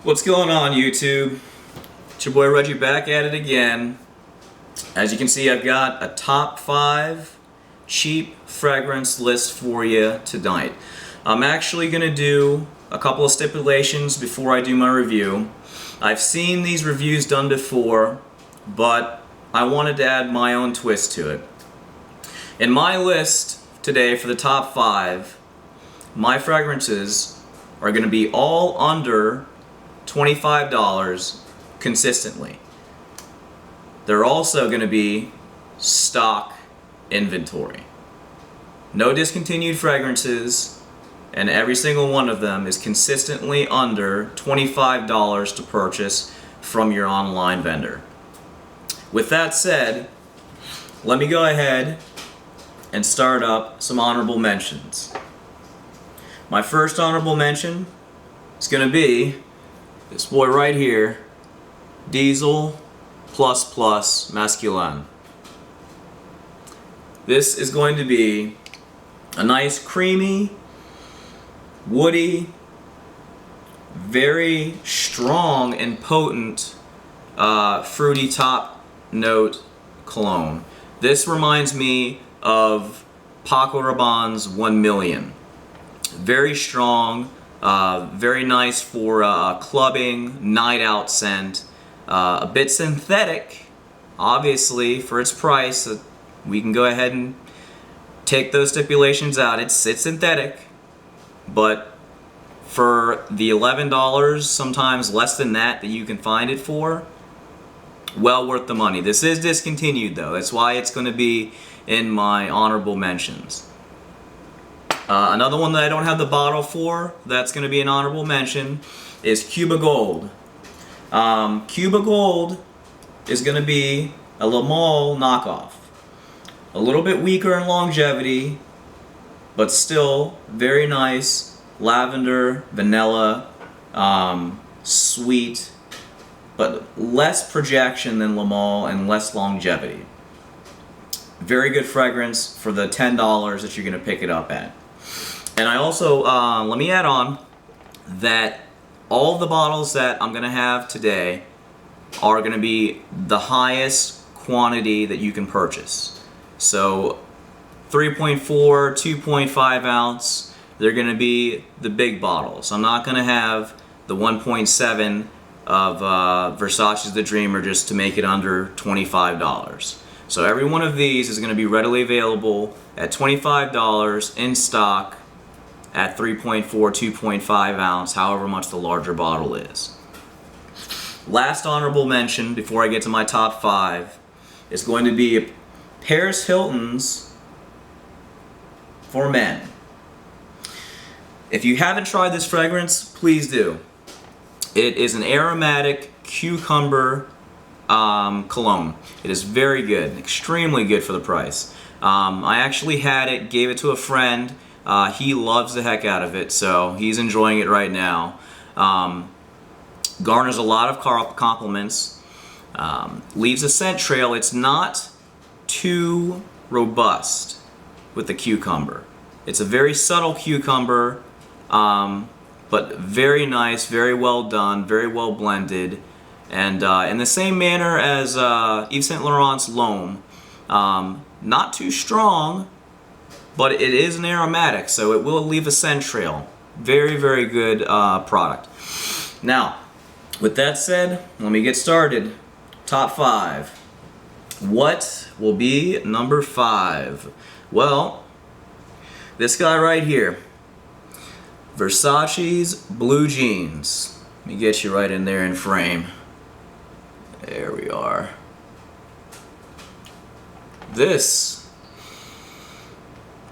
What's going on, YouTube? It's your boy Reggie back at it again. As you can see, I've got a top 5 cheap fragrance list for you tonight. I'm actually going to do a couple of stipulations before I do my review. I've seen these reviews done before, but I wanted to add my own twist to it. In my list today for the top 5, my fragrances are going to be all under $25 consistently. They're also going to be stock inventory. No discontinued fragrances, and every single one of them is consistently under $25 to purchase from your online vendor. With that said, let me go ahead and start up some honorable mentions. My first honorable mention is going to be this boy right here, Diesel Plus Plus Masculine. This is going to be a nice creamy, woody, very strong and potent fruity top note cologne. This reminds me of Paco Rabanne's 1 Million. Very strong, very nice for clubbing, night out scent. A bit synthetic, obviously, for its price. We can go ahead and take those stipulations out. It's synthetic, but for the $11, sometimes less than that you can find it for, well worth the money. This is discontinued though. That's why it's going to be in my honorable mentions. Another one that I don't have the bottle for, that's going to be an honorable mention, is Cuba Gold. Cuba Gold is going to be a Le Male knockoff. A little bit weaker in longevity, but still very nice. Lavender, vanilla, sweet, but less projection than Le Male and less longevity. Very good fragrance for the $10 that you're going to pick it up at. And I also, let me add on that all of the bottles that I'm going to have today are going to be the highest quantity that you can purchase. So 3.4, 2.5 ounce, they're going to be the big bottles. I'm not going to have the 1.7 of Versace's The Dreamer just to make it under $25. So every one of these is going to be readily available at $25 in stock at 3.4, 2.5 ounce, however much the larger bottle is. Last honorable mention before I get to my top 5 is going to be Paris Hilton's for Men. If you haven't tried this fragrance, please do. It is an aromatic cucumber cologne. It is very good, extremely good for the price. I actually had it, gave it to a friend. He loves the heck out of it, so he's enjoying it right now. Garners a lot of compliments. Leaves a scent trail. It's not too robust with the cucumber. It's a very subtle cucumber, but very nice, very well done, very well blended. And in the same manner as Yves Saint Laurent's L'Homme, not too strong, but it is an aromatic, so it will leave a scent trail. Very, very good product. Now, with that said, let me get started. Top 5. What will be number 5? Well, this guy right here. Versace's Blue Jeans. Let me get you right in there in frame. There we are. This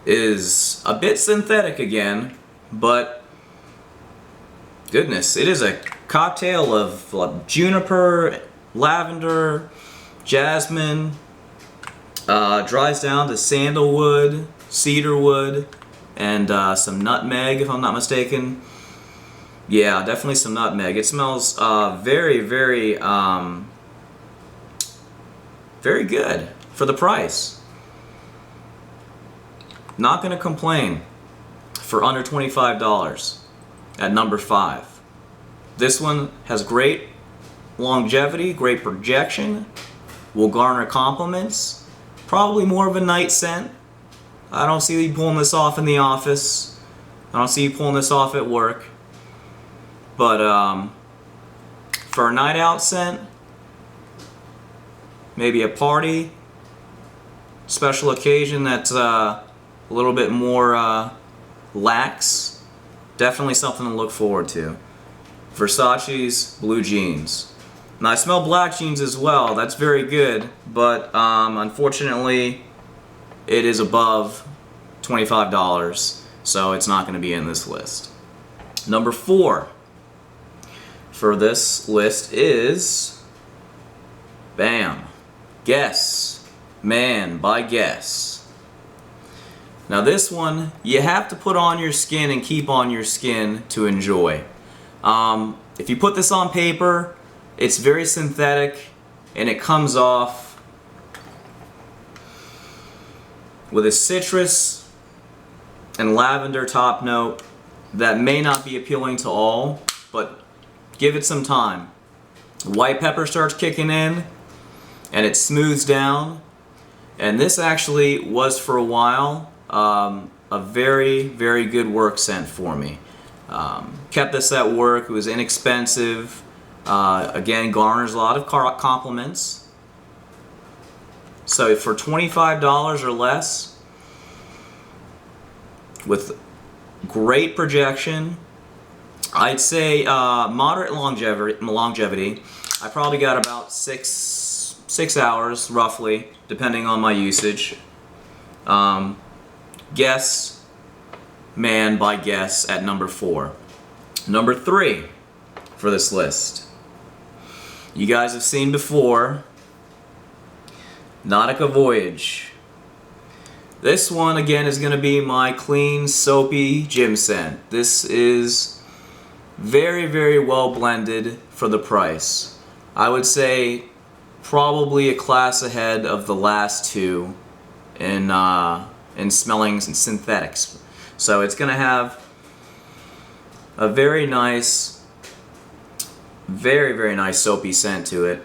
is a bit synthetic again, but goodness, it is a cocktail of juniper, lavender, jasmine, dries down to sandalwood, cedarwood, and some nutmeg, if I'm not mistaken. Yeah, definitely some nutmeg. It smells very, very, very good for the price. Not going to complain for under $25 at number 5. This one has great longevity, great projection, will garner compliments, probably more of a night scent. I don't see you pulling this off in the office. I don't see you pulling this off at work. But for a night out scent, maybe a party, special occasion that's a little bit more lax, definitely something to look forward to. Versace's Blue Jeans. Now I smell black jeans as well, that's very good, but unfortunately it is above $25, so it's not going to be in this list. Number 4 for this list is, bam, Guess Man by Guess. Now this one, you have to put on your skin and keep on your skin to enjoy. If you put this on paper, it's very synthetic and it comes off with a citrus and lavender top note that may not be appealing to all, but give it some time. White pepper starts kicking in and it smooths down, and this actually was for a while a very, very good work scent for me. Kept this at work, it was inexpensive, again garners a lot of compliments. So for $25 or less, with great projection, I'd say moderate longevity. I probably got about six hours roughly, depending on my usage. Guess Man by Guess at number 4. Number 3 for this list, you guys have seen before, Nautica Voyage. This one again is going to be my clean, soapy gym scent. This is very, very well blended for the price. I would say probably a class ahead of the last two in smellings and synthetics. So it's going to have a very nice, very, very nice soapy scent to it,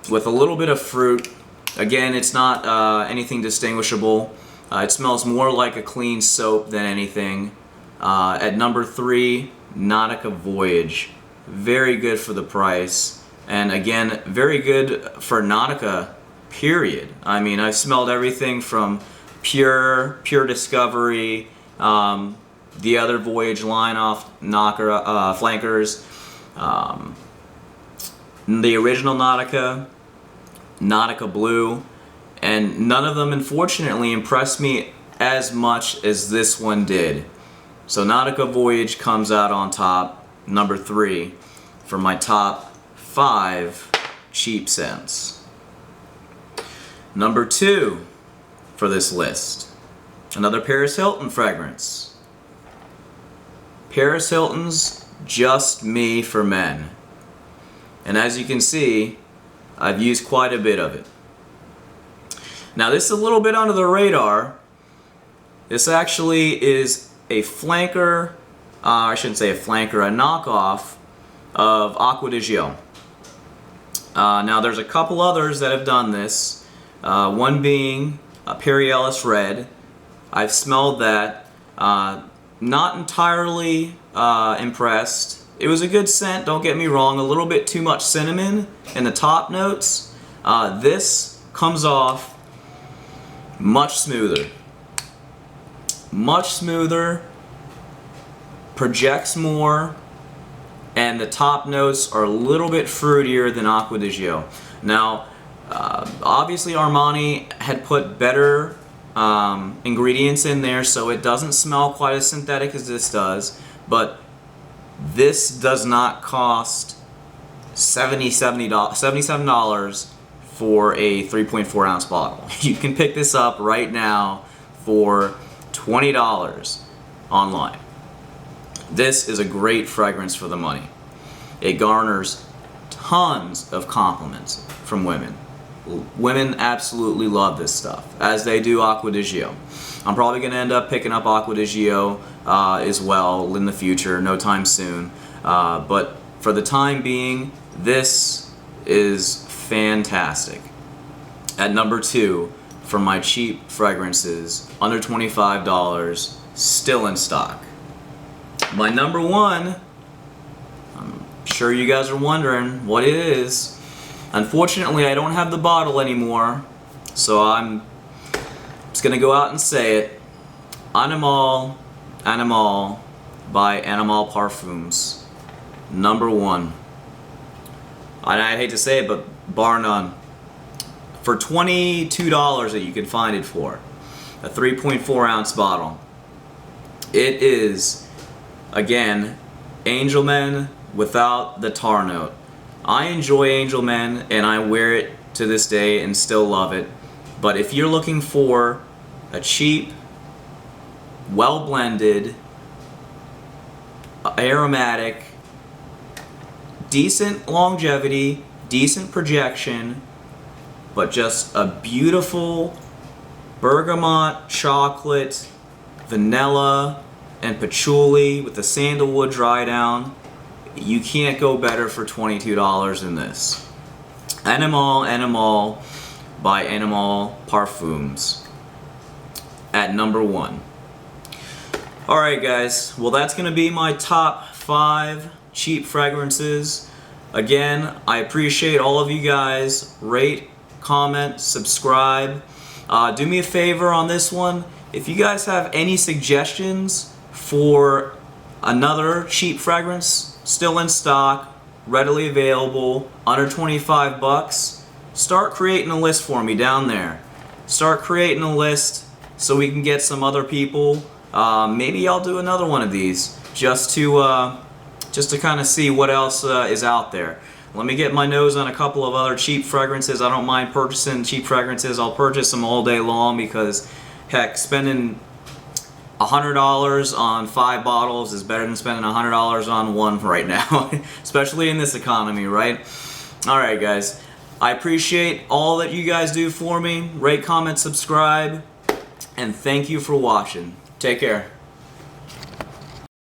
with a little bit of fruit. Again, it's not anything distinguishable. It smells more like a clean soap than anything. At number 3, Nautica Voyage. Very good for the price, and again, very good for Nautica, period. I mean, I've smelled everything from Pure Discovery, the other Voyage line off Flankers, the original Nautica, Nautica Blue, and none of them unfortunately impressed me as much as this one did. So Nautica Voyage comes out on top, number 3, for my top 5 cheap scents. Number 2 for this list, another Paris Hilton fragrance. Paris Hilton's Just Me for Men. And as you can see, I've used quite a bit of it. Now this is a little bit under the radar. This actually is a flanker, I shouldn't say a flanker, a knockoff of Acqua di Gio. Now there's a couple others that have done this, one being Perry Ellis Red. I've smelled that, not entirely impressed. It was a good scent, don't get me wrong, a little bit too much cinnamon in the top notes. This comes off much smoother. Much smoother, projects more, and the top notes are a little bit fruitier than Acqua di Gio. Now, obviously Armani had put better ingredients in there, so it doesn't smell quite as synthetic as this does, but this does not cost $77 for a 3.4 ounce bottle. You can pick this up right now for $20 online. This is a great fragrance for the money. It garners tons of compliments from women. Women absolutely love this stuff, as they do Acqua di Gio. I'm probably going to end up picking up Acqua di Gio as well in the future, no time soon. But for the time being, this is fantastic. At number 2, for my cheap fragrances, under $25, still in stock. My number 1, I'm sure you guys are wondering what it is. Unfortunately, I don't have the bottle anymore, so I'm just gonna go out and say it. Animal by Animal Parfums. Number 1. And I hate to say it, but bar none. For $22 that you can find it for, a 3.4 ounce bottle. It is, again, Angel Men without the tar note. I enjoy Angel Men and I wear it to this day and still love it. But if you're looking for a cheap, well blended, aromatic, decent longevity, decent projection, but just a beautiful bergamot, chocolate, vanilla, and patchouli with the sandalwood dry down, you can't go better for $22 than this. Animal by Animal Parfums at number 1. Alright guys, well that's going to be my top 5 cheap fragrances. Again, I appreciate all of you guys. Rate, comment, subscribe. Do me a favor on this one. If you guys have any suggestions for another cheap fragrance, still in stock, readily available, under 25 bucks, start creating a list for me down there. Start creating a list so we can get some other people. Maybe I'll do another one of these just to kind of see what else is out there. Let me get my nose on a couple of other cheap fragrances. I don't mind purchasing cheap fragrances. I'll purchase them all day long because, heck, spending $100 on 5 bottles is better than spending $100 on one right now, especially in this economy, right? Alright guys, I appreciate all that you guys do for me. Rate, comment, subscribe, and thank you for watching. Take care.